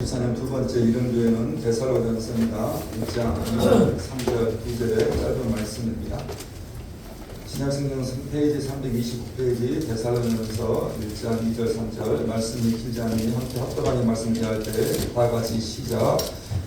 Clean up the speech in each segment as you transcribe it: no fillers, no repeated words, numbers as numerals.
2024년 두 번째 이름교회는 데살로니가전서입니다. 1장 2절, 3절, 2절의 짧은 말씀입니다. 신약성경 페이지 329페이지 데살로니가전서 1장 2절, 3절 말씀이 길지 않으니 함께 합독하는 말씀 기할 때 다 같이 시작.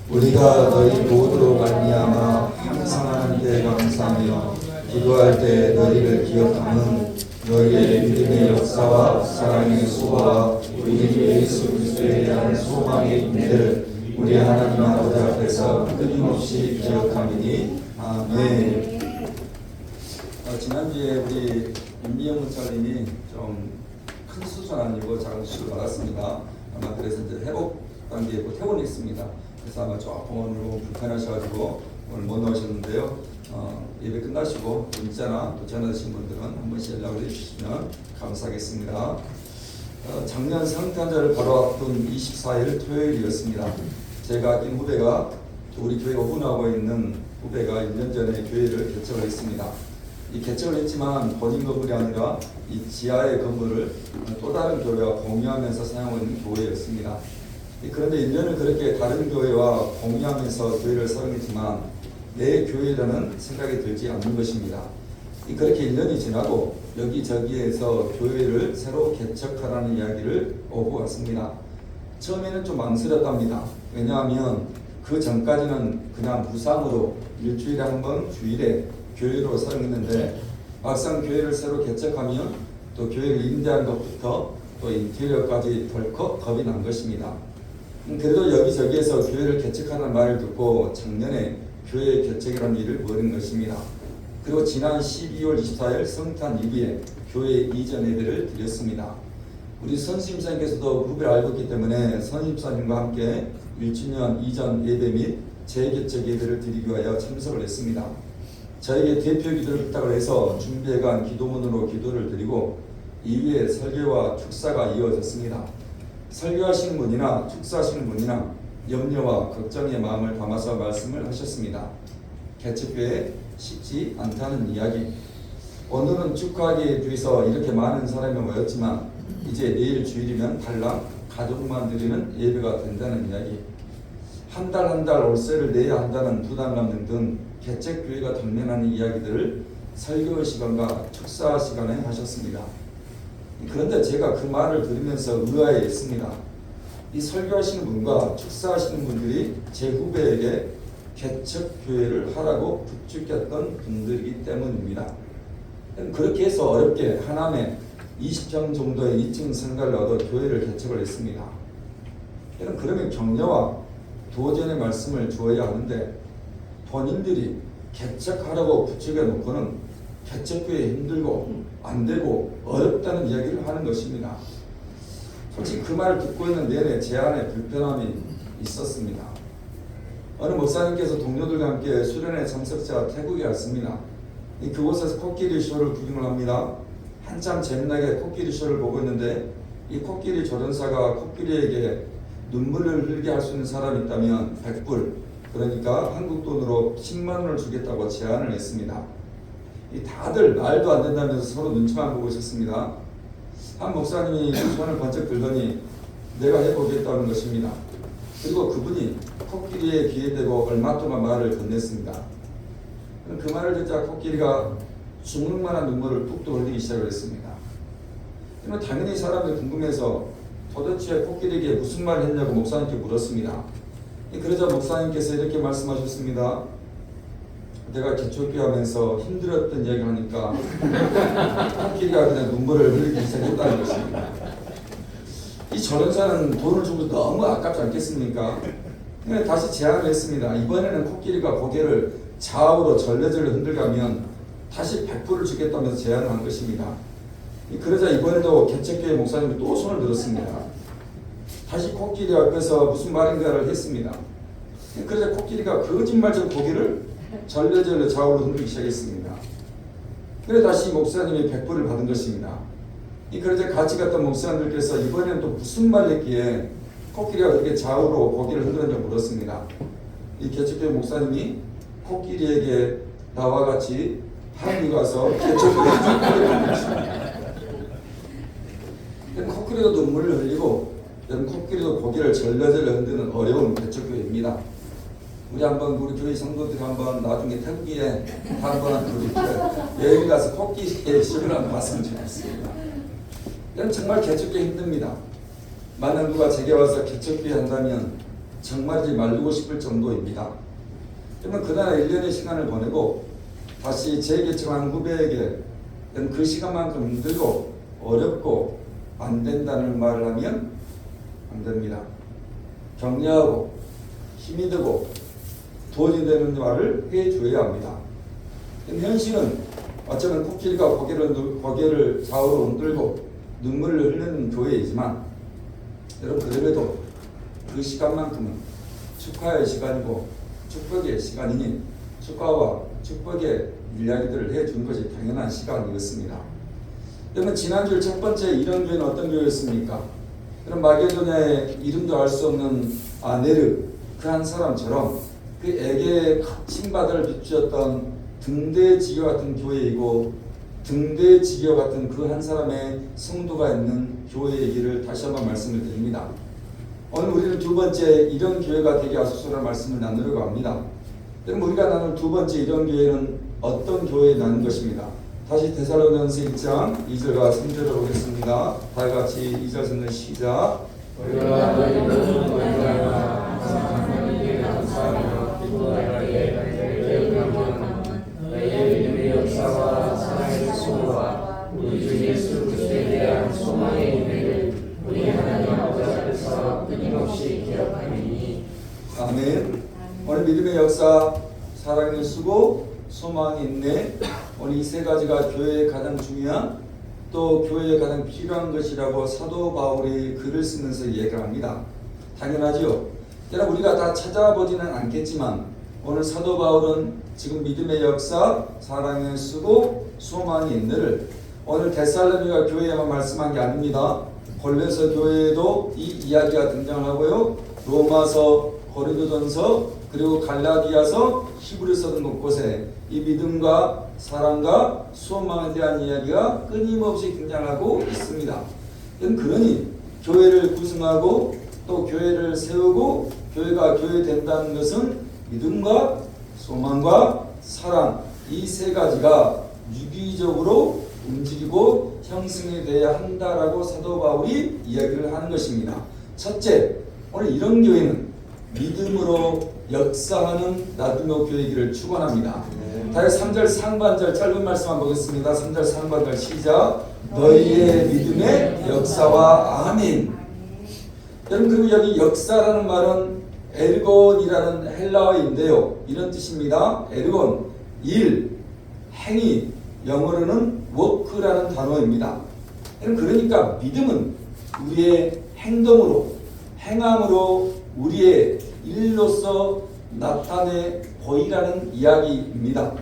우리가 너희 모두로 말미암아 항상 하나님께 감사하며 기도할 때 너희를 기억하는 너희의 믿음의 역사와 사랑의 수고와 우리 주 예수 그리스도에 대한 소망의 인내를 우리 하나님 아버지 앞에서 끊임없이 기억함이니 아멘. 지난주에 우리 임미영 목사님이 좀 큰 수술 아니고 작은 수술을 받았습니다. 아마 그래서 이제 회복 단계에 곧 퇴원이 있습니다. 그래서 아마 조금 오늘 불편하셔가지고 오늘 못 나오셨는데요. 예배 끝나시고 문자나 또 전화 주신 분들은 한 번씩 연락을 해주시면 감사하겠습니다. 작년 성탄절을 바로 앞둔 24일 토요일이었습니다. 제가 아낀 후배가 우리 교회가 후원하고 있는 후배가 1년 전에 교회를 개척을 했습니다. 이 개척을 했지만 본인 건물이 아니라 이 지하의 건물을 또 다른 교회와 공유하면서 사용하고 있는 교회였습니다. 그런데 1년을 그렇게 다른 교회와 공유하면서 교회를 사용했지만 내 교회라는 생각이 들지 않는 것입니다. 그렇게 1년이 지나고 여기저기에서 교회를 새로 개척하라는 이야기를 오고 왔습니다. 처음에는 좀 망설였답니다. 왜냐하면 그 전까지는 그냥 무상으로 일주일에 한 번 주일에 교회로 사용했는데 막상 교회를 새로 개척하면 또 교회를 임대하는 것부터 또 인테리어까지 덜컥 겁이 난 것입니다. 그래도 여기저기에서 교회를 개척하는 말을 듣고 작년에 교회 개척이라는 일을 벌인 것입니다. 그리고 지난 12월 24일 성탄 이후에 교회 이전 예배를 드렸습니다. 우리 선심사님께서도 후배를 알고 있기 때문에 선심사님과 함께 1주년 이전 예배 및 재개척 예배를 드리기 위하여 참석을 했습니다. 저에게 대표 기도를 부탁을 해서 준비해간 기도문으로 기도를 드리고 이후에 설교와 축사가 이어졌습니다. 설교하시는 분이나 축사하시는 분이나 염려와 걱정의 마음을 담아서 말씀을 하셨습니다. 개척교회 쉽지 않다는 이야기. 오늘은 축하하기 위해서 이렇게 많은 사람이 모였지만 이제 내일 주일이면 달랑 가족만 드리는 예배가 된다는 이야기. 한 달 한 달 월세를 내야 한다는 부담감 등등 개척교회가 당면하는 이야기들을 설교 시간과 축사 시간에 하셨습니다. 그런데 제가 그 말을 들으면서 의아해했습니다. 이 설교하시는 분과 축사하시는 분들이 제 후배에게 개척교회를 하라고 부추겼던 분들이기 때문입니다. 그렇게 해서 어렵게 하남에 20평 정도의 2층 상가를 얻어 교회를 개척을 했습니다. 그러면 격려와 도전의 말씀을 주어야 하는데 본인들이 개척하라고 부추겨 놓고는 개척교회 힘들고 안되고 어렵다는 이야기를 하는 것입니다. 솔직히 그 말을 듣고 있는 내내 제 안에 불편함이 있었습니다. 어느 목사님께서 동료들과 함께 수련회 참석자 태국에 왔습니다. 그곳에서 코끼리 쇼를 구경을 합니다. 한참 재미나게 코끼리 쇼를 보고 있는데 이 코끼리 조련사가 코끼리에게 눈물을 흘리게 할 수 있는 사람이 있다면 100불, 그러니까 한국 돈으로 10만 원을 주겠다고 제안을 했습니다. 다들 말도 안 된다면서 서로 눈치만 보고 있었습니다. 한 목사님이 손을 번쩍 들더니 내가 해보겠다는 것입니다. 그리고 그분이 코끼리의 귀에 대고 얼마 동안 말을 건넸습니다. 그 말을 듣자 코끼리가 죽을 만한 눈물을 뚝뚝 흘리기 시작을 했습니다. 당연히 사람들이 궁금해서 도대체 코끼리에게 무슨 말을 했냐고 목사님께 물었습니다. 그러자 목사님께서 이렇게 말씀하셨습니다. 내가 개척교회 하면서 힘들었던 이야기를 하니까 코끼리가 그냥 눈물을 흘리기 시작했다는 것입니다. 이 조련사는 돈을 주고 너무 아깝지 않겠습니까? 다시 제안을 했습니다. 이번에는 코끼리가 고개를 좌우로 절레절레 흔들가면 다시 100불을 주겠다면서 제안을 한 것입니다. 그러자 이번에도 개척교회 목사님이 또 손을 들었습니다. 다시 코끼리 앞에서 무슨 말인가를 했습니다. 그러자 코끼리가 거짓말처럼 고개를 절레절레 좌우로 흔들기 시작했습니다. 그래 다시 목사님이 100불을 받은 것입니다. 그러자 같이 갔던 목사님들께서 이번에는 또 무슨 말을 했기에 코끼리가 그렇게 좌우로 고개를 흔들었냐고 물었습니다. 이 개척교회 목사님이 코끼리에게 나와 같이 한국 가서 개척교회에 코끼리가 눈물을 흘리고 여러분 코끼리도 고개를 절레절레 흔드는 어려운 개척교회입니다. 우리 교회 성도들이 한번 나중에 태국에 한번 우리 여행 가서 코끼리의 시험을 한번 봤으면 좋겠습니다. 여러분 정말 개척교회 힘듭니다. 만약 누가 제게 와서 개척교회 한다면 정말이지 말리고 싶을 정도입니다. 그러면 그날 1년의 시간을 보내고 다시 재개척한 후배에게 그 시간만큼 힘들고 어렵고 안 된다는 말을 하면 안 됩니다. 격려하고 힘이 되고 도움이 되는 말을 해줘야 합니다. 현실은 어쩌면 코끼리가 고개를 좌우로 흔들고 눈물을 흘리는 교회이지만 여러분 그래도 그 시간만큼은 축하의 시간이고 축복의 시간이니 축하와 축복의 이야기들을 해준 것이 당연한 시간이었습니다. 여러분 지난주 첫 번째 이런 교회는 어떤 교회였습니까? 그럼 마게도냐의 이름도 알 수 없는 아네르 그 한 사람처럼 그에게 신바다를 비추었던 등대지교 같은 교회이고 등대지교 같은 그 한 사람의 성도가 있는 교회이기를 다시 한번 말씀을 드립니다. 오늘 우리는 두 번째 이런 교회가 되게 하소서라는 말씀을 나누려고 합니다. 그럼 우리가 나눌 두 번째 이런 교회는 어떤 교회에 나눈 것입니다. 다시 데살로니가서 1장 2절과 3절을 보겠습니다. 다 같이 2절 3절 시작. 우리가 너희 모든 권장과 하나님께 감사하며 기도하기에 배우며 너희의 믿음의 역사와 사랑의 수고와 우리 주 예수 그리스도에 대한 소망의 인내를 우리 하나님 아버지 앞에서 끊임없이 기억하리니. 아멘. 오늘 믿음의 역사, 사랑의 수고, 소망의 인내, 오늘 이 세 가지가 교회에 가장 중요한 또 교회에 가장 필요한 것이라고 사도 바울이 글을 쓰면서 얘기를 합니다. 당연하죠. 여러분 우리가 다 찾아보지는 않겠지만 오늘 사도 바울은 지금 믿음의 역사, 사랑의 수고, 소망의 인내를 오늘 데살로니가 교회에만 말씀한 게 아닙니다. 골로새 교회에도 이 이야기가 등장하고요. 로마서, 고린도전서, 그리고 갈라디아서, 히브리서 등 곳곳에 이 믿음과 사랑과 소망에 대한 이야기가 끊임없이 등장하고 있습니다. 그러니 교회를 구성하고 또 교회를 세우고 교회가 교회 된다는 것은 믿음과 소망과 사랑 이 세 가지가 유기적으로 움직이고 형성이 되어야 한다라고 사도 바울이 이야기를 하는 것입니다. 첫째, 오늘 이런 교회는 믿음으로 역사하는 나두노 교회이기를 축원합니다. 다시 3절 상반절 짧은 말씀만 보겠습니다. 3절 상반절 시작. 너희의 믿음의 역사와 아멘. 여러분 그리고 여기 역사라는 말은 에르곤이라는 헬라어인데요. 이런 뜻입니다. 에르곤, 일, 행위, 영어로는 워크라는 단어입니다. 그러니까 믿음은 우리의 행동으로, 행함으로 우리의 일로서 나타내 보이라는 이야기입니다.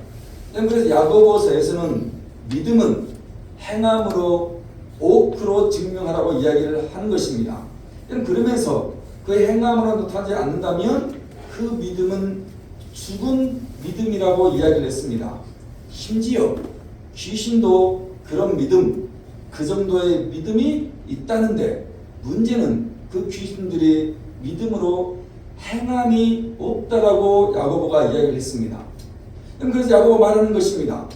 그래서 야고보서에서는 믿음은 행함으로 오크로 증명하라고 이야기를 하는 것입니다. 그러면서 그 행함으로 나타나지 않는다면 그 믿음은 죽은 믿음이라고 이야기를 했습니다. 심지어 귀신도 그런 믿음, 그 정도의 믿음이 있다는데 문제는 그 귀신들이 믿음으로 행함이 없다라고 야고보가 이야기를 했습니다. 그래서 야고보 말하는 것입니다.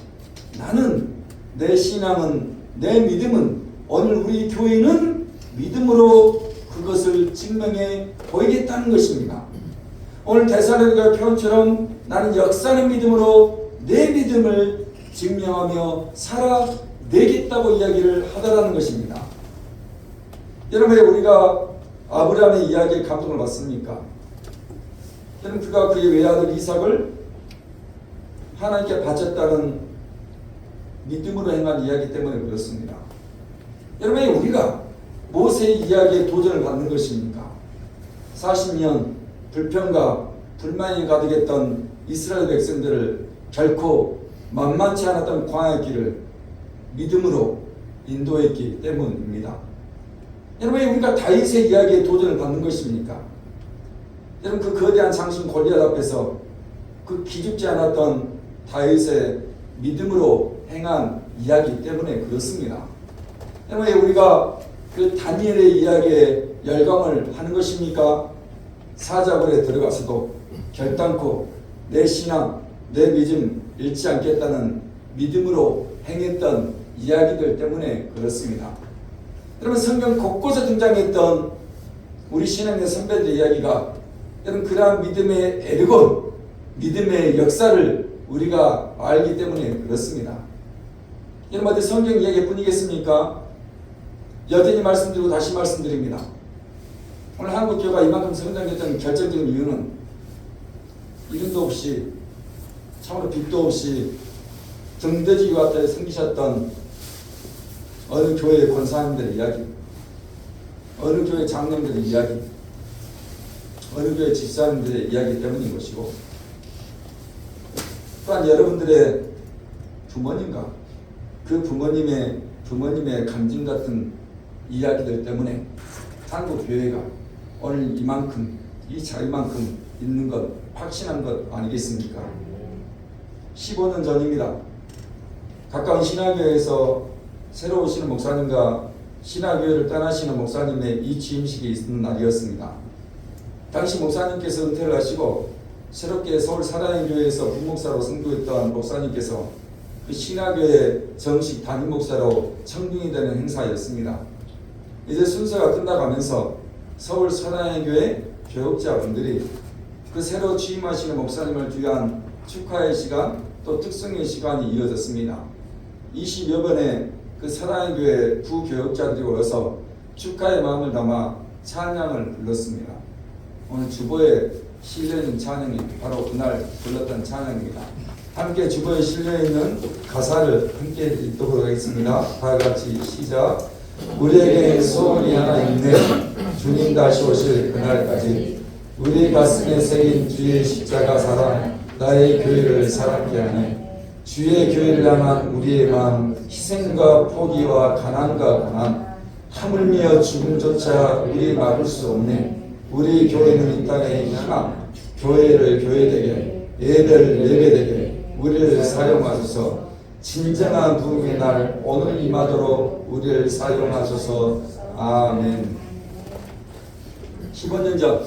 나는 내 신앙은 내 믿음은 오늘 우리 교회는 믿음으로 그것을 증명해 보이겠다는 것입니다. 오늘 데살로니가 표현처럼 나는 역사는 믿음으로 내 믿음을 증명하며 살아내겠다고 이야기를 하더라는 것입니다. 여러분 왜 우리가 아브라함의 이야기에 감동을 받습니까? 여러분 그가 그의 외아들 이삭을 하나님께 바쳤다는 믿음으로 행한 이야기 때문에 그렇습니다. 여러분 왜 우리가 모세의 이야기에 도전을 받는 것입니까? 40년 불평과 불만이 가득했던 이스라엘 백성들을 결코 만만치 않았던 광야의 길을 믿음으로 인도했기 때문입니다. 여러분 왜 우리가 다윗의 이야기에 도전을 받는 것입니까? 여러분 그 거대한 장신 골리앗 앞에서 그 기죽지 않았던 다윗의 믿음으로 행한 이야기 때문에 그렇습니다. 여러분 왜 우리가 그 다니엘의 이야기에 열광을 하는 것입니까? 사자굴에 들어가서도 결단코 내 신앙, 내 믿음 잃지 않겠다는 믿음으로 행했던 이야기들 때문에 그렇습니다. 여러분, 성경 곳곳에 등장했던 우리 신앙의 선배들의 이야기가 여러분 그러한 믿음의 에르곤, 믿음의 역사를 우리가 알기 때문에 그렇습니다. 여러분, 어디 성경 이야기뿐이겠습니까? 여전히 말씀드리고 다시 말씀드립니다. 오늘 한국교회가 이만큼 성장했던 결정적인 이유는 이름도 없이, 참으로 빛도 없이 등대지기 같아 생기셨던 어느 교회의 권사님들의 이야기, 어느 교회 장로님들의 이야기, 어느 교회 집사님들의 이야기 때문인 것이고, 또한 여러분들의 부모님과 그 부모님의 간증 같은 이야기들 때문에 한국 교회가 오늘 이만큼, 이 자리만큼 있는 것, 확신한 것 아니겠습니까? 15년 전입니다. 가까운 신화교회에서 새로 오시는 목사님과 신화교회를 떠나시는 목사님의 이 취임식이 있는 날이었습니다. 당시 목사님께서 은퇴를 하시고 새롭게 서울 사랑의 교회에서 부목사로 승부했던 목사님께서 그 신화교회 정식 담임 목사로 청빙이 되는 행사였습니다. 이제 순서가 끝나가면서 서울 사랑의 교회 교역자분들이 그 새로 취임하시는 목사님을 위한 축하의 시간, 또 특성의 시간이 이어졌습니다. 20여 번의 그 사랑의 교회 부교역자들이 오셔서 축하의 마음을 담아 찬양을 불렀습니다. 오늘 주보에 실려있는 찬양이 바로 그날 불렀던 찬양입니다. 함께 주보에 실려있는 가사를 함께 읽도록 하겠습니다. 다 같이 시작. 우리에게 소원이 하나 있네. 주님 다시 오실 그날까지 우리 가슴에 새긴 주의 십자가 사랑, 나의 교회를 사랑케 하네. 주의 교회를 향한 우리의 마음, 희생과 포기와 가난과 고난, 하물며 죽음조차 우리 막을 수 없네. 우리 교회는 이 땅의 희망, 교회를 교회되게, 예배를 예배되게 우리를 사용하소서. 진정한 부흥의 날 오늘 임하도록 우리를 사용하소서. 아멘. 15년 전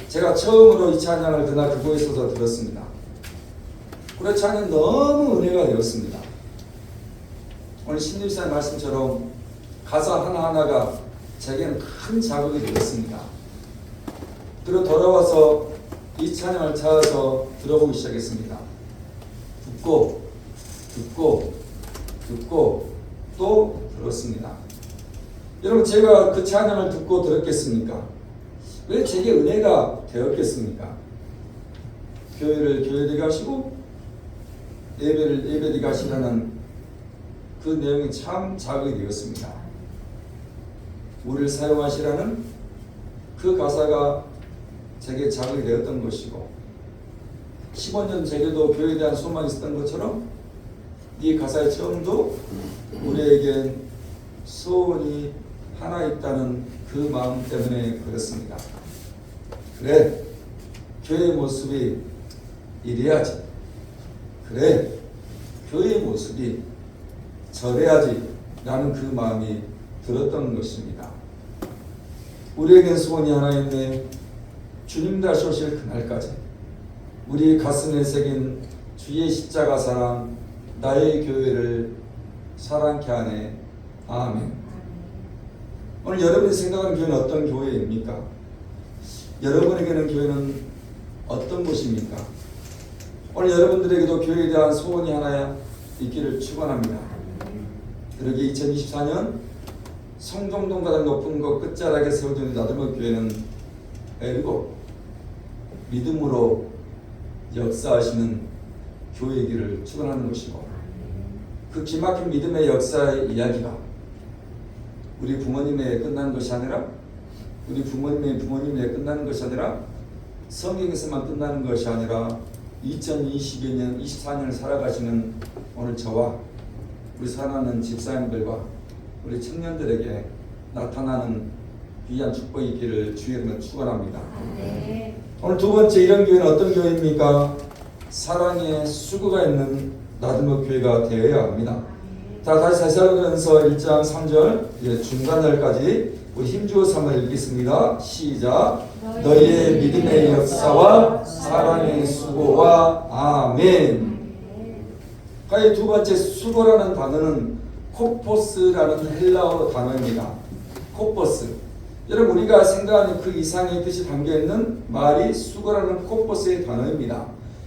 제가 처음으로 이 찬양을 그날 그곳에 있어서 들었습니다. 그 찬양 너무 은혜가 되었습니다. 오늘 신님사의 말씀처럼 가사 하나하나가 제게는 큰 자극이 되었습니다. 그리고 돌아와서 이 찬양을 찾아서 들어보기 시작했습니다. 듣고 또 들었습니다. 여러분, 제가 그 찬양을 듣고 들었겠습니까? 왜 제게 은혜가 되었겠습니까? 교회를 교회되게 하시고 예배를 예배되게 하시라는 그 내용이 참 자극이 되었습니다. 우리를 사용하시라는 그 가사가 제게 자극이 되었던 것이고, 15년 제게도 교회에 대한 소망이 있었던 것처럼 이 가사의 처음도 우리에겐 소원이 하나 있다는 그 마음 때문에 그렇습니다. 그래, 교회의 모습이 이래야지. 그래, 교회의 모습이 저래야지 라는 그 마음이 들었던 것입니다. 우리에겐 소원이 하나 있네. 주님 다시 오실 그날까지 우리 가슴에 새긴 주의 십자가 사랑, 나의 교회를 사랑케 하네. 아멘. 오늘 여러분이 생각하는 교회는 어떤 교회입니까? 여러분에게는 교회는 어떤 곳입니까? 오늘 여러분들에게도 교회에 대한 소원이 하나 있기를 축원합니다. 그러기 2024년 성동동 가장 높은 곳 끝자락에 세워진 나들목 교회는 엘고 믿음으로 역사하시는 교회이기를 축원하는 것이고, 그 기막힌 믿음의 역사의 이야기가 우리 부모님에 끝나는 것이 아니라, 우리 부모님의 끝나는 것이 아니라, 성경에서만 끝나는 것이 아니라 2022년 24년을 살아가시는 오늘 저와 우리 사랑하는 집사님들과 우리 청년들에게 나타나는 귀한 축복이 있기를 주의 이름으로 축원합니다. 오늘 두 번째, 이런 교회는 어떤 교회입니까? 사랑의 수고가 있는 나들목 교회가 되어야 합니다. 다시 데살로니가서 1장 3절 중간절까지 우리 힘주어서 한번 읽겠습니다. 시작. 너희의 믿음의 역사와 사랑의 수고와 아멘. 이 두 번째 수고라는 단어는 코포스라는 헬라어 단어입니다. 코포스. 여러분 우리가 생각하는 그 이상의 뜻이 담겨있는 말이 수고라는 코포스의 단어입니다.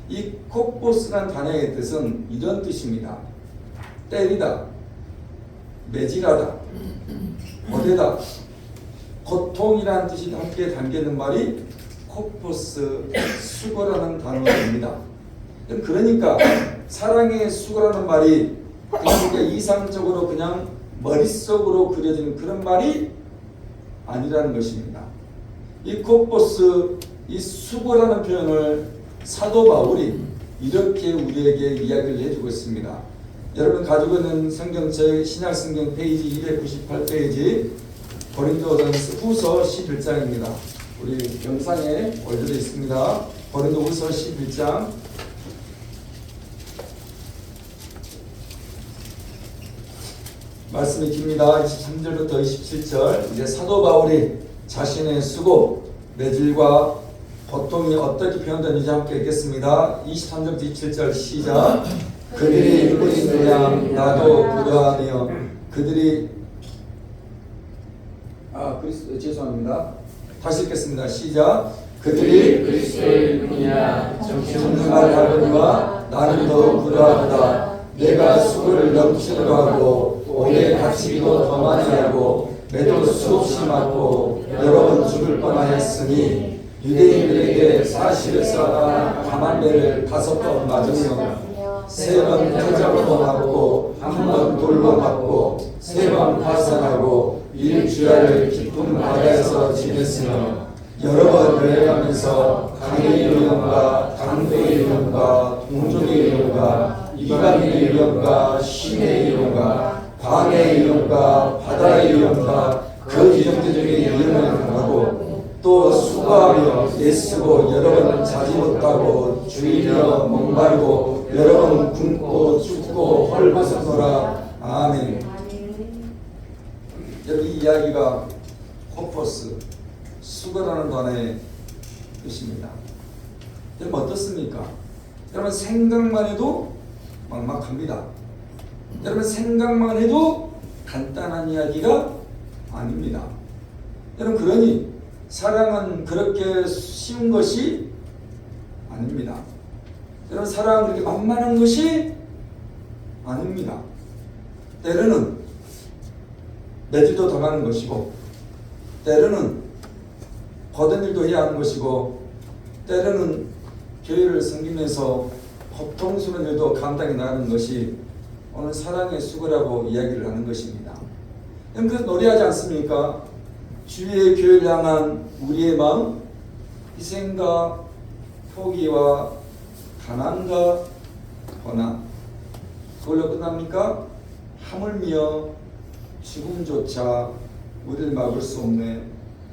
이 코포스라는 단어의 뜻은 이런 뜻입니다. 때리다, 매질하다, 어대다, 고통이라는 뜻이 함께 담겨있는 말이 코포스, 수고라는 단어입니다. 그러니까 사랑의 수고라는 말이 그냥 이상적으로 그냥 머릿속으로 그려지는 그런 말이 아니라는 것입니다. 이 코포스, 이 수고라는 표현을 사도 바울이 이렇게 우리에게 이야기를 해주고 있습니다. 여러분 가지고 있는 성경책 신약성경 페이지 298페이지 고린도전서 후서 11장입니다. 우리 영상에 올려져 있습니다. 고린도 후서 11장 말씀이 깁니다. 23절부터 27절. 이제 사도 바울이 자신의 수고, 매질과 고통이 어떻게 표현되는지 함께 읽겠습니다. 23절부터 27절 시작. 그들이 일꾼인 양 나도 그러하며 그들이 죄송합니다. 다시 읽겠습니다. 시작. 그들이 그리스도의 일꾼이야 정말 하거니와 나는 더 그러하다. 내가 수고를 넘치도록 하고 오래 갇히기도 더 많이 하고 매도 수없이 맞고 여러 번 죽을 뻔하였으니 유대인들에게 40에서 가만배를 5번 맞으며 3번 태자로 맞고 1번 돌로 맞고 3번 파산하고 일주야를 깊은 바다에서 지냈으며 여러 번 여행하면서 강의 위험과 강도의 위험과 동족의 위험과 이방인의 위험과 신의 위험과 광의 위험과 바다의 위험과 그 기정들의 위험을 당하고 또 수고하며 애쓰고 여러 번 자지 못하고 주의며 목마르고 여러 번 굶고 죽고 헐벗어서라. 아멘. 여러분 이 이야기가 코포스 수고라는 단어의 뜻입니다. 여러분 어떻습니까? 여러분 생각만 해도 막막합니다. 여러분 생각만 해도 간단한 이야기가 아닙니다. 여러분 그러니 사랑은 그렇게 쉬운 것이 아닙니다. 여러분 사랑은 그렇게 만만한 것이 아닙니다. 때로는 매질도 당하는 것이고 때로는 거듭 일도 해야 하는 것이고 때로는 교회를 섬기면서 고통스러운 일도 감당해 나가는 것이 오늘 사랑의 수고라고 이야기를 하는 것입니다. 그래서 노래하지 않습니까? 주의 교회를 향한 우리의 마음, 희생과 포기와 가난과 고난, 그걸로 끝납니까? 하물며 죽음조차 우리를 막을 수 없네.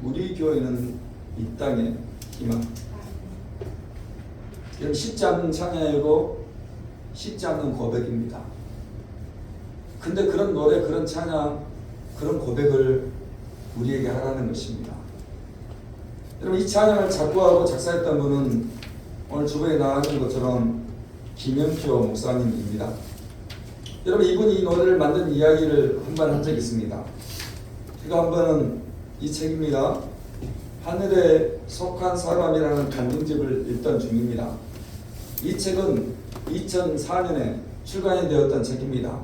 우리 교회는 이 땅의 희망. 여러분 쉽지 않은 찬양이고 쉽지 않는 고백입니다. 근데 그런 노래, 그런 찬양, 그런 고백을 우리에게 하라는 것입니다. 여러분 이 찬양을 작곡하고 작사했던 분은 오늘 주변에 나가는 것처럼 김영표 목사님입니다. 여러분 이분이 이 노래를 만든 이야기를 한 번 한 적이 있습니다. 그가 한 번은 이 책입니다. 하늘에 속한 사람이라는 간증집을 읽던 중입니다. 이 책은 2004년에 출간이 되었던 책입니다.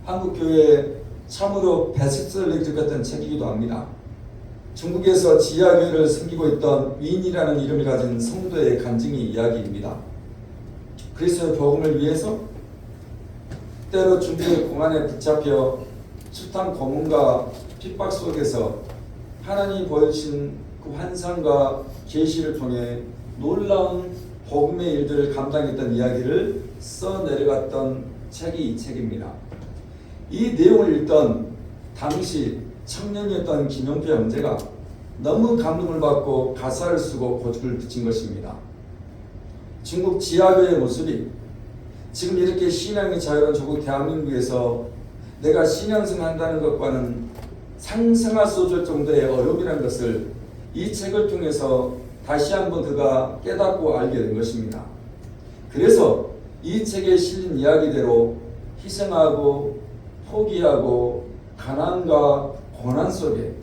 한국교회에 참으로 베스트셀러를 읽었던 책이기도 합니다. 중국에서 지하교회를 섬기고 있던 윈이라는 이름을 가진 성도의 간증의 이야기입니다. 그리스도의 복음을 위해서 때로 중국의 공안에 붙잡혀 숱한 고문과 핍박 속에서 하나님이 보여주신 그 환상과 계시를 통해 놀라운 복음의 일들을 감당했던 이야기를 써내려갔던 책이 이 책입니다. 이 내용을 읽던 당시 청년이었던 김영표 형제가 너무 감동을 받고 가사를 쓰고 고집을 붙인 것입니다. 중국 지하교회의 모습이 지금 이렇게 신앙의 자유로운 조국 대한민국에서 내가 신앙생활 한다는 것과는 상상할 수 없을 정도의 어려움이라는 것을 이 책을 통해서 다시 한번 그가 깨닫고 알게 된 것입니다. 그래서 이 책에 실린 이야기대로 희생하고 포기하고 가난과 고난 속에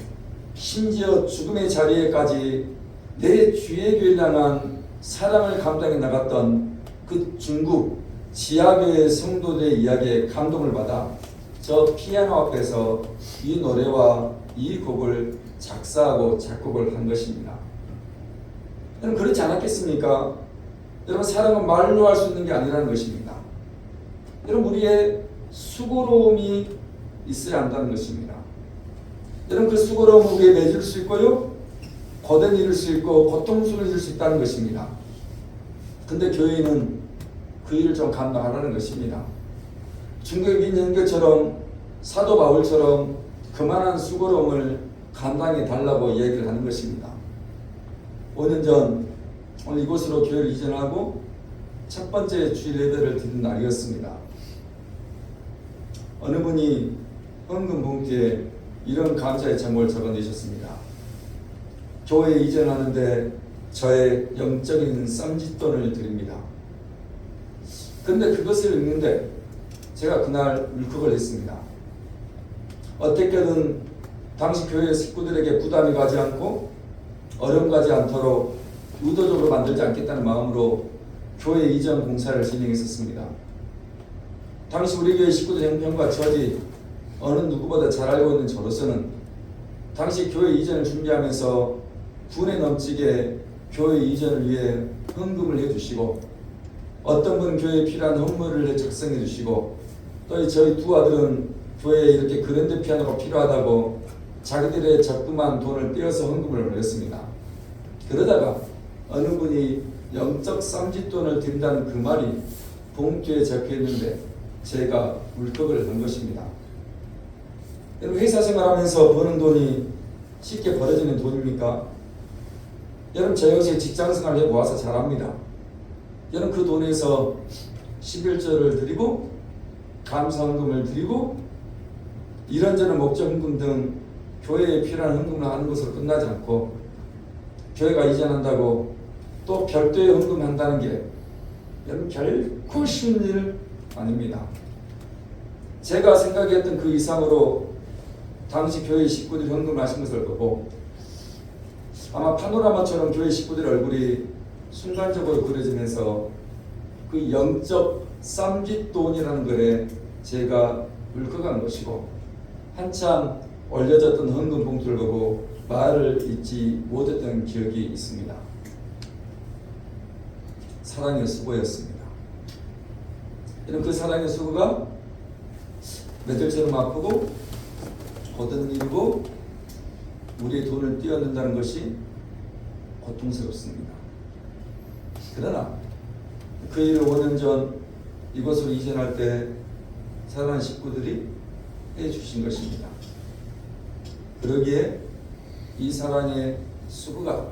심지어 죽음의 자리에까지 내 주의 교회를 향한 사랑을 감당해 나갔던 그 중국 지하교회 성도들의 이야기에 감동을 받아 저 피아노 앞에서 이 노래와 이 곡을 작사하고 작곡을 한 것입니다. 여러분 그렇지 않았겠습니까? 여러분 사랑은 말로 할 수 있는 게 아니라는 것입니다. 여러분 우리의 수고로움이 있어야 한다는 것입니다. 여러분 그 수고로움을 우리에 맺을 수 있고요. 거듭 이룰 수 있고 고통스러울 수 있다는 것입니다. 근데 교회는 그 일을 좀 감당하라는 것입니다. 중국인 형제처럼 사도 바울처럼 그만한 수고로움을 감당해 달라고 이야기를 하는 것입니다. 5년 전 오늘 이곳으로 교회를 이전하고 첫 번째 주일 예배를 드린 날이었습니다. 어느 분이 헌금 봉투에 이런 감사의 제목을 적어내셨습니다. 교회 이전하는데 저의 영적인 쌈짓돈을 드립니다. 그런데 그것을 읽는데 제가 그날 울컥을 했습니다. 어떻게든 당시 교회 식구들에게 부담이 가지 않고 어려움 가지 않도록 의도적으로 만들지 않겠다는 마음으로 교회 이전 공사를 진행했었습니다. 당시 우리 교회 식구들 형편과 처지 어느 누구보다 잘 알고 있는 저로서는 당시 교회 이전을 준비하면서 분에 넘치게 교회 이전을 위해 헌금을 해주시고 어떤 분은 교회에 필요한 헌물을 작성해 주시고 또 저희 두 아들은 교회에 이렇게 그랜드 피아노가 필요하다고 자기들의 적금한 돈을 떼어서 헌금을 올렸습니다. 그러다가 어느 분이 영적 쌈짓돈을 드린다는 그 말이 봉투에 적혀있는데 제가 울컥을 한 것입니다. 여러분 회사 생활하면서 버는 돈이 쉽게 벌어지는 돈입니까? 여러분 저 역시 직장생활 해보아서 잘 압니다. 여러분 그 돈에서 11조를 드리고 감사헌금을 드리고 이런저런 목적헌금 등 교회에 필요한 헌금을 하는 것으로 끝나지 않고 교회가 이전한다고 또 별도의 헌금한다는 게 여러분 결코 쉬운 일 아닙니다. 제가 생각했던 그 이상으로 당시 교회 식구들이 헌금을 하신 것을 보고 아마 파노라마처럼 교회 식구들의 얼굴이 순간적으로 그려지면서 그 영적 쌈짓돈이라는 글에 제가 울컥한 것이고 한참 올려졌던 헌금 봉투를 보고 말을 잇지 못했던 기억이 있습니다. 사랑의 수고였습니다. 이런 그 사랑의 수고가 며칠처럼 아프고 거듭 일고 우리의 돈을 떼어낸다는 것이 고통스럽습니다. 그러나 그 일을 5년 전 이곳으로 이전할 때 사랑하는 식구들이 해주신 것입니다. 그러기에 이 사랑의 수고가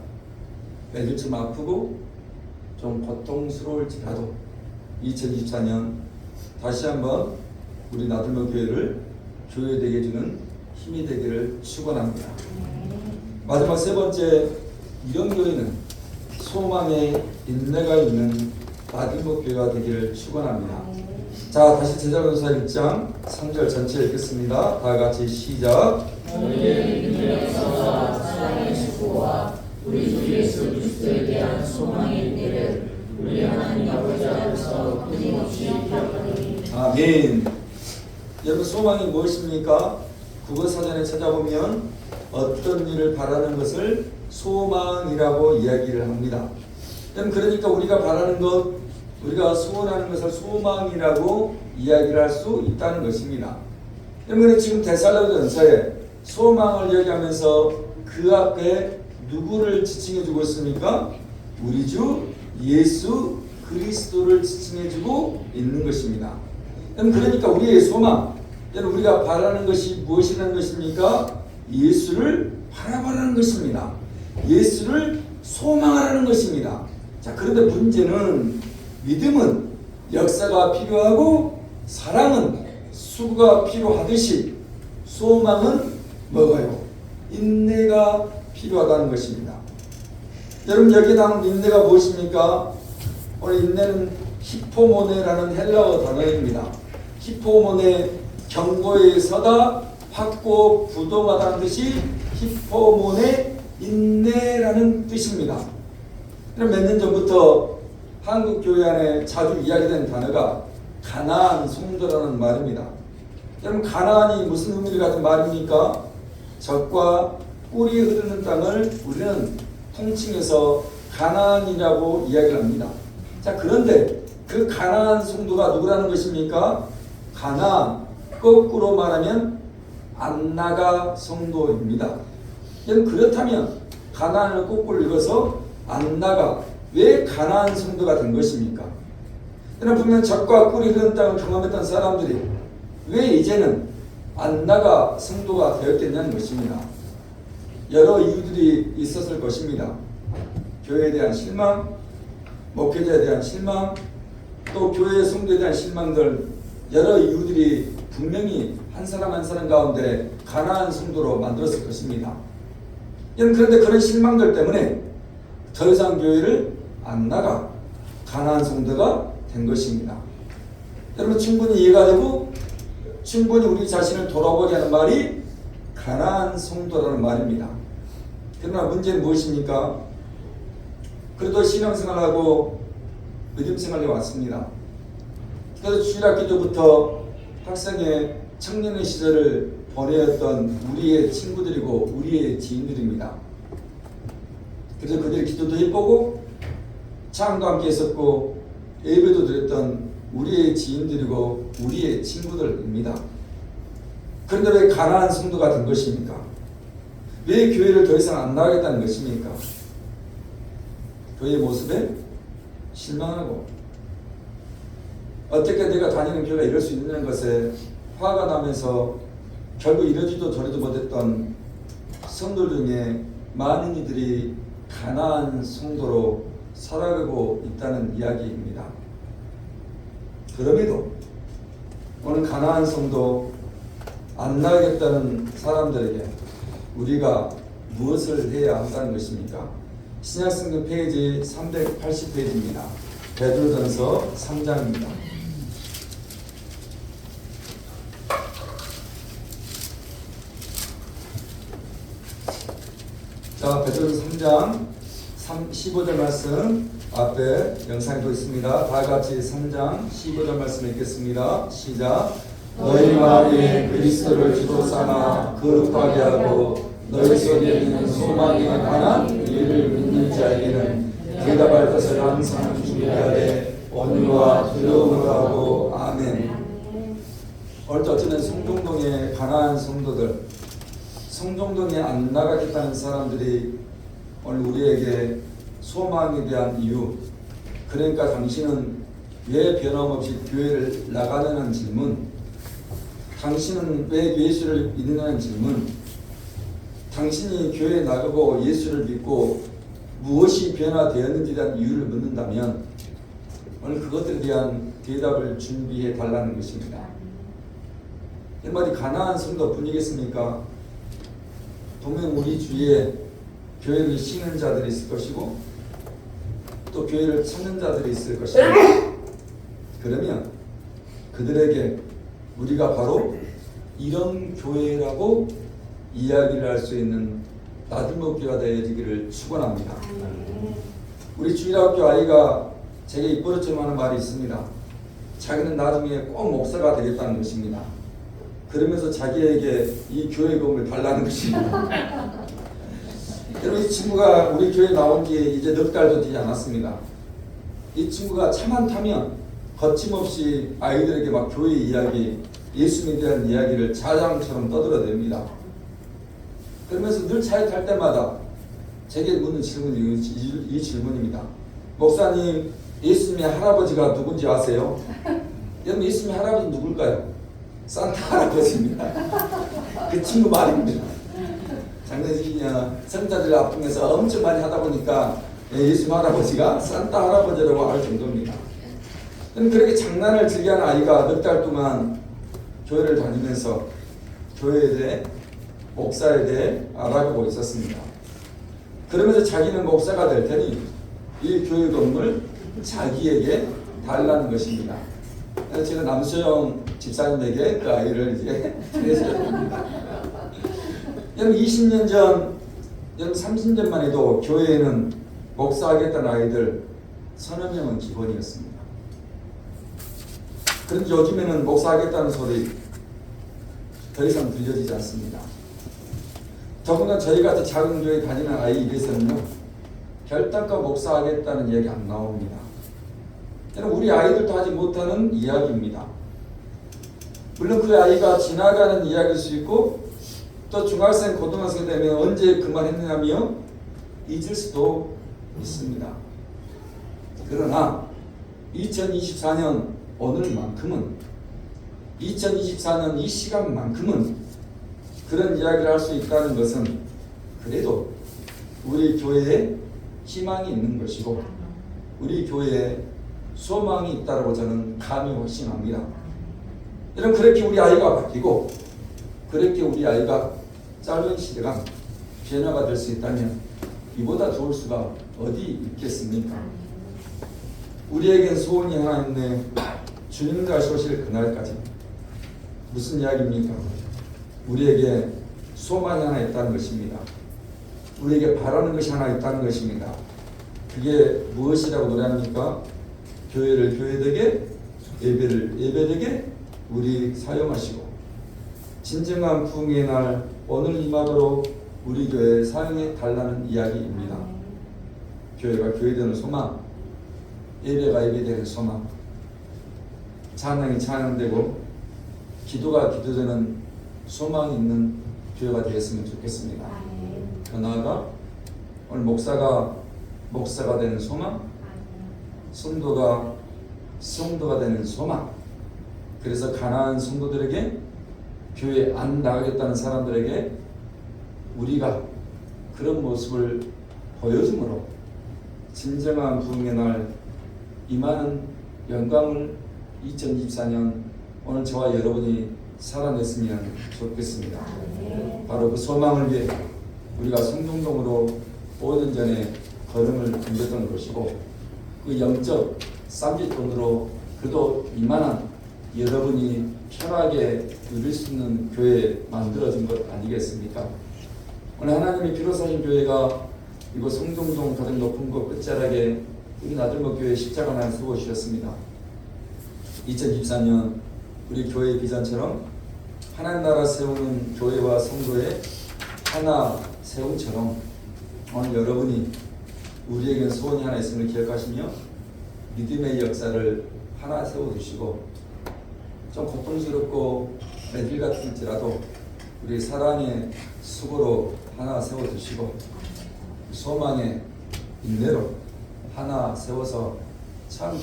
며칠 좀 아프고 좀 고통스러울지라도 2024년 다시 한번 우리 나들모 교회를 교회되게 해주는 힘이 되기를 축원합니다. 마지막 세 번째, 이런 교회는 소망의 인내가 있는 나들모 교회가 되기를 축원합니다. 자, 다시 제자전서 1장 3절 전체 읽겠습니다. 다 같이 시작. 너희의 믿음의 역사와 사랑의 수고와 우리 주 예수 그리스도에 대한 소망의 인내를 우리 하나님 아버지 앞에서 끊임없이 기억하니. 아멘. 여러분 소망이 무엇입니까? 국어사전에 찾아보면 어떤 일을 바라는 것을 소망이라고 이야기를 합니다. 그러니까 우리가 바라는 것, 우리가 소원하는 것을 소망이라고 이야기를 할 수 있다는 것입니다. 그러면 지금 데살로니가전서에 소망을 이야기하면서 그 앞에 누구를 지칭해주고 있습니까? 우리 주 예수 그리스도를 지칭해주고 있는 것입니다. 그러니까 우리의 소망, 우리가 바라는 것이 무엇이라는 것입니까? 예수를 바라보라는 것입니다. 예수를 소망하라는 것입니다. 자, 그런데 문제는 믿음은 역사가 필요하고 사랑은 수고가 필요하듯이 소망은 뭐가요? 인내가 필요하다는 것입니다. 여러분 여기 나온 인내가 무엇입니까? 오늘 인내는 히포모네라는 헬라어 단어입니다. 히포모네 경고에 서다 확고 부동하다는 뜻이 히포모네 인내라는 뜻입니다. 몇 년 전부터 한국 교회 안에 자주 이야기된 단어가 가나안 성도라는 말입니다. 여러분 가나안이 무슨 의미를 가진 말입니까? 젖과 꿀이 흐르는 땅을 우리는 통칭해서 가나안이라고 이야기를 합니다. 자, 그런데 그 가나안 성도가 누구라는 것입니까? 가나안, 거꾸로 말하면 안나가 성도입니다. 여러분 그렇다면 가나안을 거꾸로 읽어서 안나가 왜 가나안 성도가 된 것입니까? 여러분 분명 젖과 꿀이 흐르는 땅을 경험했던 사람들이 왜 이제는 안나가 성도가 되었겠냐는 것입니다. 여러 이유들이 있었을 것입니다. 교회에 대한 실망, 목회자에 대한 실망, 또 교회의 성도에 대한 실망들 여러 이유들이 분명히 한 사람 한 사람 가운데 가나안 성도로 만들었을 것입니다. 그런데 그런 실망들 때문에 더 이상 교회를 안 나가 가나안 성도가 된 것입니다. 여러분 충분히 이해가 되고 충분히 우리 자신을 돌아보게 하는 말이 가나안 성도라는 말입니다. 그러나 문제는 무엇입니까? 그래도 신앙생활하고 믿음생활에 왔습니다. 그래서 주일학교 때부터 학생의 청년의 시절을 보내었던 우리의 친구들이고 우리의 지인들입니다. 그래서 그들의 기도도 해보고 찬양도 함께 했었고 예배도 드렸던 우리의 지인들이고 우리의 친구들입니다. 그런데 왜 가나안 성도가 된 것입니까? 왜 교회를 더 이상 안 나가겠다는 것입니까? 교회의 모습에 실망하고 어떻게 내가 다니는 교회가 이럴 수 있는 것에 화가 나면서 결국 이러지도 저러지도 못했던 성도 중에 많은 이들이 가나안 성도로 살아가고 있다는 이야기입니다. 그럼에도 오늘 가나안 성도 안 나가겠다는 사람들에게 우리가 무엇을 해야 한다는 것입니까? 신약성경 페이지 380페이지입니다. 베드로전서 3장입니다. 자, 베드로전서 3장 15절 말씀 앞에 영상도 있습니다. 다 같이 3장 15절 말씀 읽겠습니다. 시작. 너희 마음에 그리스도를 주로 삼아 거룩하게 하고 너희 속에 있는 소망에 관한 일을 믿는 자에게는 대답할 것을 항상 준비하되 온유와 두려움으로 하고. 아멘. 오늘 어쩌면 성동동의 가나안 성도들, 성동동에 안 나가겠다는 사람들이 오늘 우리에게 소망에 대한 이유, 그러니까 당신은 왜 변함없이 교회를 나가냐는 질문, 당신은 왜 예수를 믿느냐는 질문, 당신이 교회에 나가고 예수를 믿고 무엇이 변화되었는지에 대한 이유를 묻는다면 오늘 그것들에 대한 대답을 준비해 달라는 것입니다. 이 말이 가나안 성도뿐이겠습니까? 분명 우리 주위에 교회를 쉬는 자들이 있을 것이고 또 교회를 찾는 자들이 있을 것입니다. 그러면 그들에게 우리가 바로 이런 교회라고 이야기를 할 수 있는 나들목교가 되어지기를 축원합니다. 우리 주일학교 아이가 제게 입버릇처럼 하는 말이 있습니다. 자기는 나중에 꼭 목사가 되겠다는 것입니다. 그러면서 자기에게 이 교회 건물 달라는 것입니다. 여러분 이 친구가 우리 교회에 나온 지 이제 넉 달도 되지 않았습니다. 이 친구가 차만 타면 거침없이 아이들에게 막 교회 이야기, 예수님에 대한 이야기를 자장처럼 떠들어댑니다. 그러면서 늘 차에 탈 때마다 제게 묻는 질문이 이 질문입니다. 목사님, 예수님의 할아버지가 누군지 아세요? 여러분 예수님의 할아버지 누굴까요? 산타 할아버지입니다. 그 친구 말입니다. 작년에 성자들 앞중에서 엄청 많이 하다 보니까 예수님 할아버지가 산타 할아버지라고 할 정도입니다. 그렇게 장난을 즐겨하는 아이가 넉 달 동안 교회를 다니면서 교회에 대해 목사에 대해 알아보고 있었습니다. 그러면서 자기는 목사가 될 테니 이 교회 건물 자기에게 달라는 것입니다. 그래서 제가 남소영 집사님에게 그 아이를 이제 드렸어야 됩니다. 여러분 20년 전, 여러분 30년만 해도 교회에는 목사하겠다는 아이들 서너 명은 기본이었습니다. 그런데 요즘에는 목사하겠다는 소리 더 이상 들려지지 않습니다. 더구나 저희 같은 작은 교회 다니는 아이 입에서는요, 결단과 목사하겠다는 얘기 안 나옵니다. 우리 아이들도 하지 못하는 이야기입니다. 물론 그 아이가 지나가는 이야기일 수 있고, 또 중학생, 고등학생 되면 언제 그만했느냐며 잊을 수도 있습니다. 그러나 2024년 오늘만큼은, 2024년 이 시간만큼은 그런 이야기를 할 수 있다는 것은 그래도 우리 교회에 희망이 있는 것이고 우리 교회에 소망이 있다고 저는 감히 확신합니다. 여러분, 그렇게 우리 아이가 바뀌고 그렇게 우리 아이가 짧은 시간 변화가 될 수 있다면 이보다 좋을 수가 어디 있겠습니까? 우리에겐 소원이 하나 있네. 주님 다시 오실 그날까지. 무슨 이야기입니까? 우리에게 소망이 하나 있다는 것입니다. 우리에게 바라는 것이 하나 있다는 것입니다. 그게 무엇이라고 노래합니까? 교회를 교회되게, 예배를 예배되게 우리 사용하시고 진정한 부흥의 날 오늘 임하도록 우리 교회에 사용해 달라는 이야기입니다. 교회가 교회되는 소망, 예배가 예배되는 소망, 찬양이 찬양되고 기도가 기도되는 소망이 있는 교회가 되었으면 좋겠습니다. 더 나아가 오늘 목사가 되는 소망, 성도가 되는 소망. 그래서 가난한 성도들에게, 교회 안 나가겠다는 사람들에게 우리가 그런 모습을 보여줌으로 진정한 부흥의 날 임하는 영광을 2024년 오늘 저와 여러분이 살아냈으면 좋겠습니다. 바로 그 소망을 위해 우리가 성동동으로 5년 전에 걸음을 옮겼던 것이고 그 영적 쌈짓돈으로 그도 이만한 여러분이 편하게 누릴 수 있는 교회 만들어진 것 아니겠습니까? 오늘 하나님이 비로소 하신 교회가 이곳 성동동 가장 높은 곳 끝자락에 우리 나들목 교회 십자가 하나 세워 주셨습니다. 2024년 우리 교회의 비전처럼 하나님 나라 세우는 교회와 성도의 하나 세움처럼 오늘 여러분이 우리에게 소원이 하나 있음을 기억하시며 믿음의 역사를 하나 세워두시고 좀 고통스럽고 애들 같을지라도 우리 사랑의 수고로 하나 세워두시고 소망의 인내로 하나 세워서 참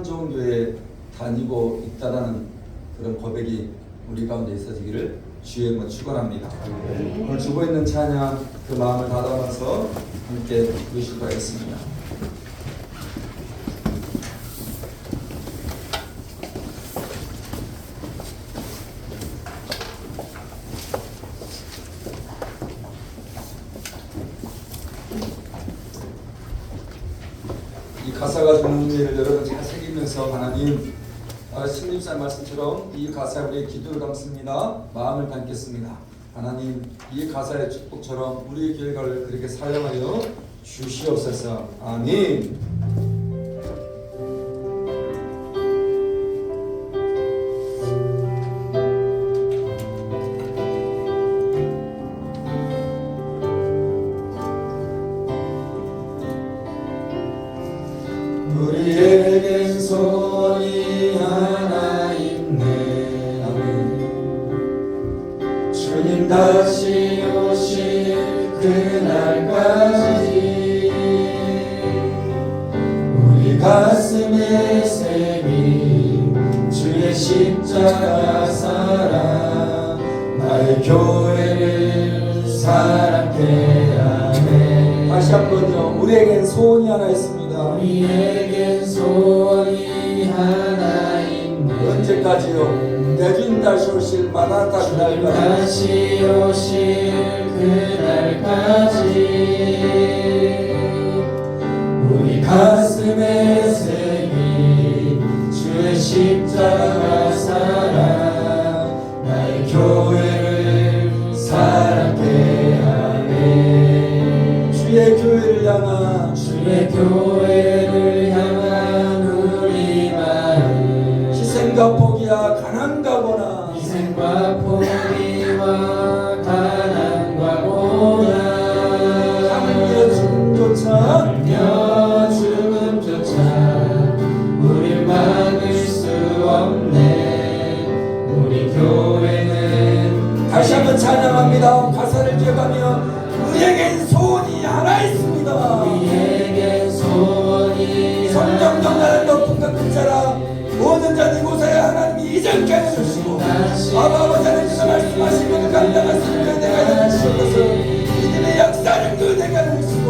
좋은 교회에 다니고 있다라는 그런 고백이 우리 가운데 있어지기를 주의 이름으로 축원합니다. 오늘 주고 있는 찬양 그 마음을 다담아서 함께 부르시도록 하겠습니다. 이 가사가 주는 의미를 여러분 잘 새기면서 하나님 신림사 말씀처럼 이 가사에 우리의 기도를 담습니다. 마음을 담겠습니다. 하나님 이 가사의 축복처럼 우리의 교회를 그렇게 사용하여 주시옵소서. 아멘. 우리에겐 소원이 하나 있네. 아멘. 주님 다시 오실 그날까지 우리 가슴에 새긴 주의 십자가 사랑 나의 교회를 사랑케 하네. 다시 한번요. 우리에겐 소원이 하나 있습니다. 우리에겐 소원이 하나 있네. 언제까지요? 내 주님 다시 오실 마나타 그날까지 다시 오실 그날까지 우리 가슴에 새긴 주의 십자가 사랑 나의 교회를 사랑케 하네. 주의 교회를 향한 주의 교회를 향한 우리 마음 희생과 포기와 가난과 고난 희생과 포기와 가난과 고난 강력 죽음조차 며 죽음조차 우릴 막을 수 없네. 우리 교회는 다시 한번 찬양합니다. 가사를 기억하며 우리에겐 소원이 하나 있습니다. 우리에게 소원이 성경 정나는 높은 것 끝자라 모든 전 이곳에 하나님이 이전케 해주시고 아버지 하나님께서 말씀하신 것을 감당할 수 있는 내가 해주실 것을 믿음의 역사를 그 내가 해주시고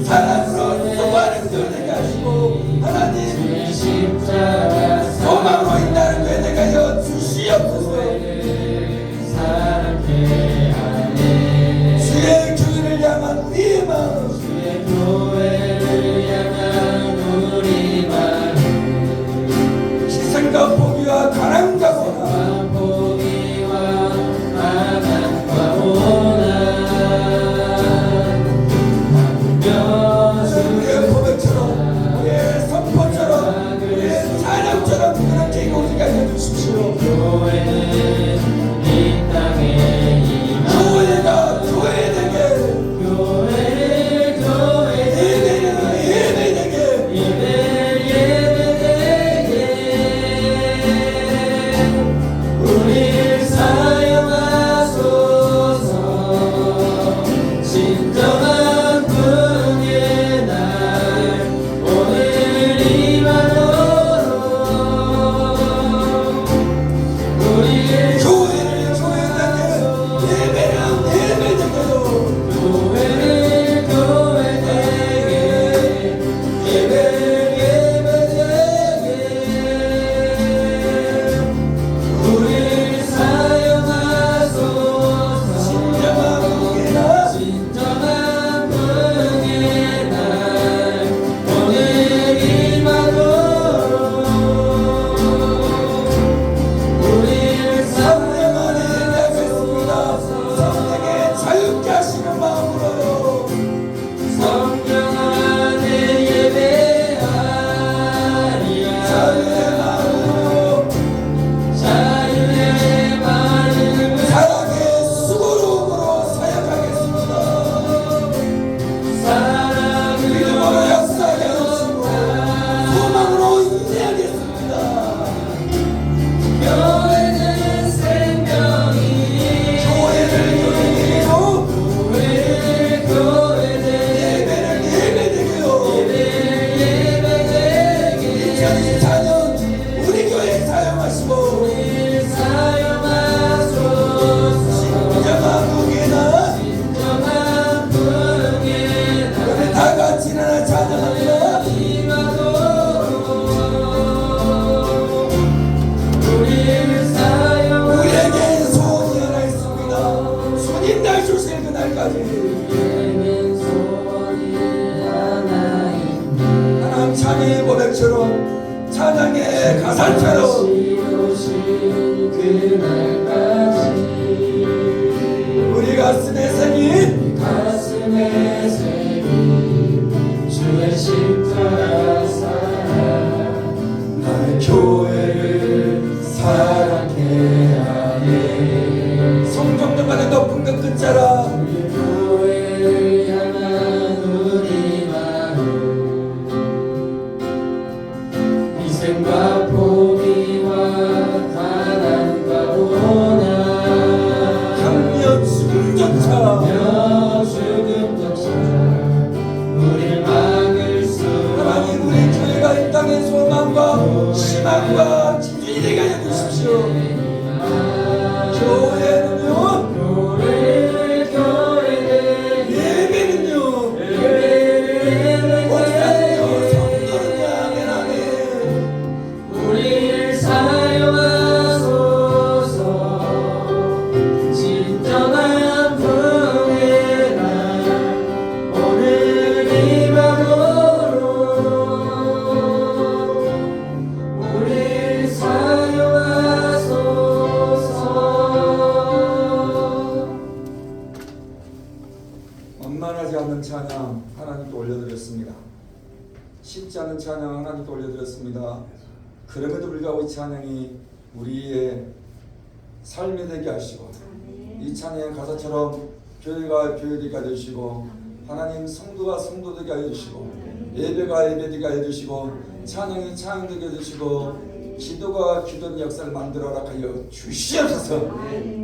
사랑으로 소망을 그 내가 하시고 하나님 십자가 소망으로 있다는 그 내가 해주시옵소서. 사랑케 하네. 주의 교회를 향한 우리의 마음 주의 교회를 향한 우리 마음 희생과 포기와 가난과 고난 포기와 가난과 고난 우리의 고백처럼 우리의 선포처럼 우리의 찬양처럼 그렇게 우리가 해주십시오. 교회는 이 땅에 교회가 교회되게 교회를 교회되게 예배되게 예배되게 우리를 사용하소서. 진정한 분의 날 오늘 임하도록 우리를 교회를 교회되게 예배는 예배되게요. 교회를 교회되게 예배를 예배되게 우리를 사용하소서. 진정한 무게나 진정한 분의 날 오늘 임하도록 우리를 성령 안에 예배하겠습니다. 성령의 자유케 하시는 마음으로요. 성령 안에 예배하리라. 자유의 마음으로 자유의 마음을 사랑의 수고로움으로 사역하겠습니다. 사랑으로 믿음으로 역사하게 하시고 소망으로 인내하겠습니다. 교회는 생명이 교회를 교회되게요. 교회를 교회되게 예배를 예배되게요. 예배되게 2024년 우리 교회 사용하시고 우리를 사용하소서. 진정한 무게나 진정한 분의 우리 다 같이 나라 찬양합니다. 임하도록 우리를 사용하소서. 우리에게 소원이 하나 있습니다. 주님 날 주실 그날까지 우리에겐 소원이 하나 있네. 하나님 찬양의 고백처럼 찬양의 가사처럼 다시 오실 그날까지 우리 가슴에 새긴 가슴에 새긴 주의 십자가 사랑 나의 교회를 사랑케 하네. 성경들만의 높은 것 끝자라 우리 교회를 향한 우리 마음 희생과 포기와 가난과 고난 강력 죽음조차 며 죽음조차 우릴 막을 수 하나님 우리 교회가 이 땅의 소망과 희망과 기준이 되게 해주십시오. 교회는요 교회를 교회를 예배는요 예배를 목사는요 성도는요 아멘 아멘 우리를 사용하소서. 쉽지 않은 찬양 하나님께 올려드렸습니다. 그럼에도 불구하고 이 찬양이 우리의 삶이 되게 하시고 이 찬양의 가사처럼 교회가 교회되게 해주시고 하나님 성도가 성도되게 해주시고 예배가 예배되게 해주시고 찬양이 찬양되게 해주시고 기도가 기도의 역사를 만들어라 하여 주시옵소서.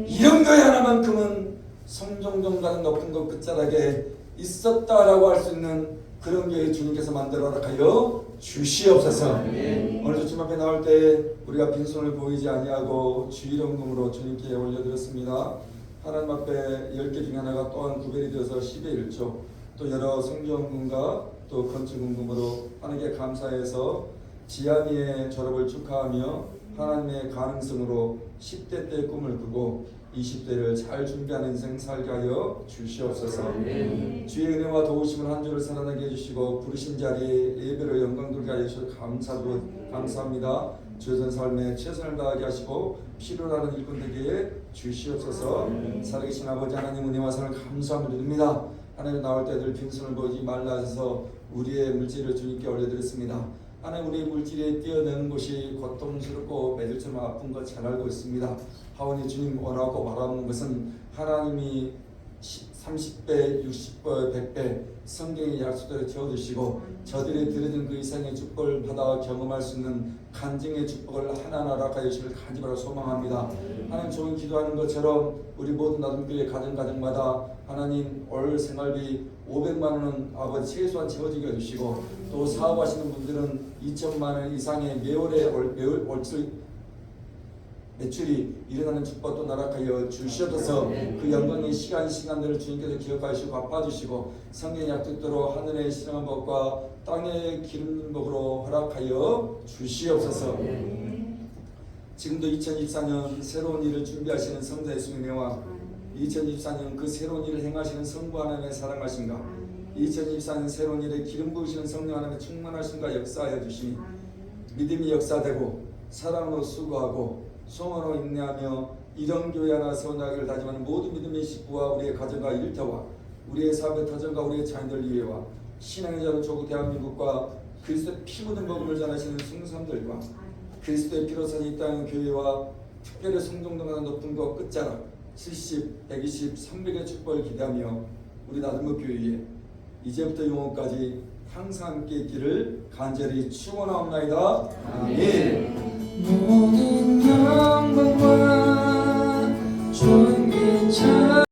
이런 교회 하나만큼은 성종정가는 높은 곳 끝자락에 있었다라고 할 수 있는 그런 교회 주님께서 만들어라 하여 주시옵소서. 오늘 주님 앞에 나올 때 우리가 빈손을 보이지 아니하고 주일원금으로 주님께 올려드렸습니다. 하나님 앞에 10개 중에 하나가 또한 구별이 되어서 10의 1조 또 여러 성경금과 또 건축금으로 하나님께 감사해서 지아미의 졸업을 축하하며 하나님의 가능성으로 10대 때 꿈을 꾸고 20대를 잘 준비하는 인생 살게 하여 주시옵소서. 주의 은혜와 도우심을 한 주를 살아나게 해주시고 부르신 자리에 예배로 영광 돌게 하여 주셔서 감사합니다. 주의 삶에 최선을 다하게 하시고 필요로 하는 일꾼 되게 주시옵소서. 살아계신 아버지 하나님 은혜와 사랑을 감사함을 드립니다. 하나님 나올 때 늘 빈손을 보지 말라 하셔서 우리의 물질을 주님께 올려드렸습니다. 하나님 우리 물질에 뛰어내는 것이 고통스럽고 매질처럼 아픈 것 잘 알고 있습니다. 하오니 주님 원하고 바라는 것은 하나님이 30배, 60배, 100배 성경의 약속대로 채워주시고 저들이 드려진 그 이상의 축복을 받아 경험할 수 있는 간증의 축복을 하나하나 하여 주시길 간절히 소망합니다. 하나님 좋은 기도하는 것처럼 우리 모든 나눔교회 가정마다 하나님 올 생활비 500만 원은 아버지 최소한 채워지게 해주시고 또 사업하시는 분들은 2천만 원 이상의 매월에 매출이 일어나는 축복도 나락하여 주시옵소서. 그 영광의 시간들을 주님께서 기억하시고 갚아주시고 성경의 약속대로 하늘의 신령한 법과 땅의 기름 법으로 허락하여 주시옵소서. 지금도 2024년 새로운 일을 준비하시는 성자 예수님의 은혜와 2024년 그 새로운 일을 행하시는 성부 하나님의 사랑하심과 2024년 새로운 일에 기름 부으시는 성령 하나님의 충만하심과 역사하여 주시니 믿음이 역사되고 사랑으로 수고하고 소원으로 인내하며 이런 교회 하나 세워나가기를 다짐하는 모든 믿음의 식구와 우리의 가정과 일터와 우리의 사업의 터전과 우리의 자녀들 위에와 신앙의 자로 조국 대한민국과 그리스도의 피 묻은 복음을 전하시는 성삼들과 그리스도의 피로 산 이 땅의 교회와 특별히 성종동과 높은 곳 끝자락 70, 120, 300의 축복을 기대하며 우리 나들목 교회에 이제부터 영원까지 항상 함께 있기를 간절히 축원하옵나이다. 아멘.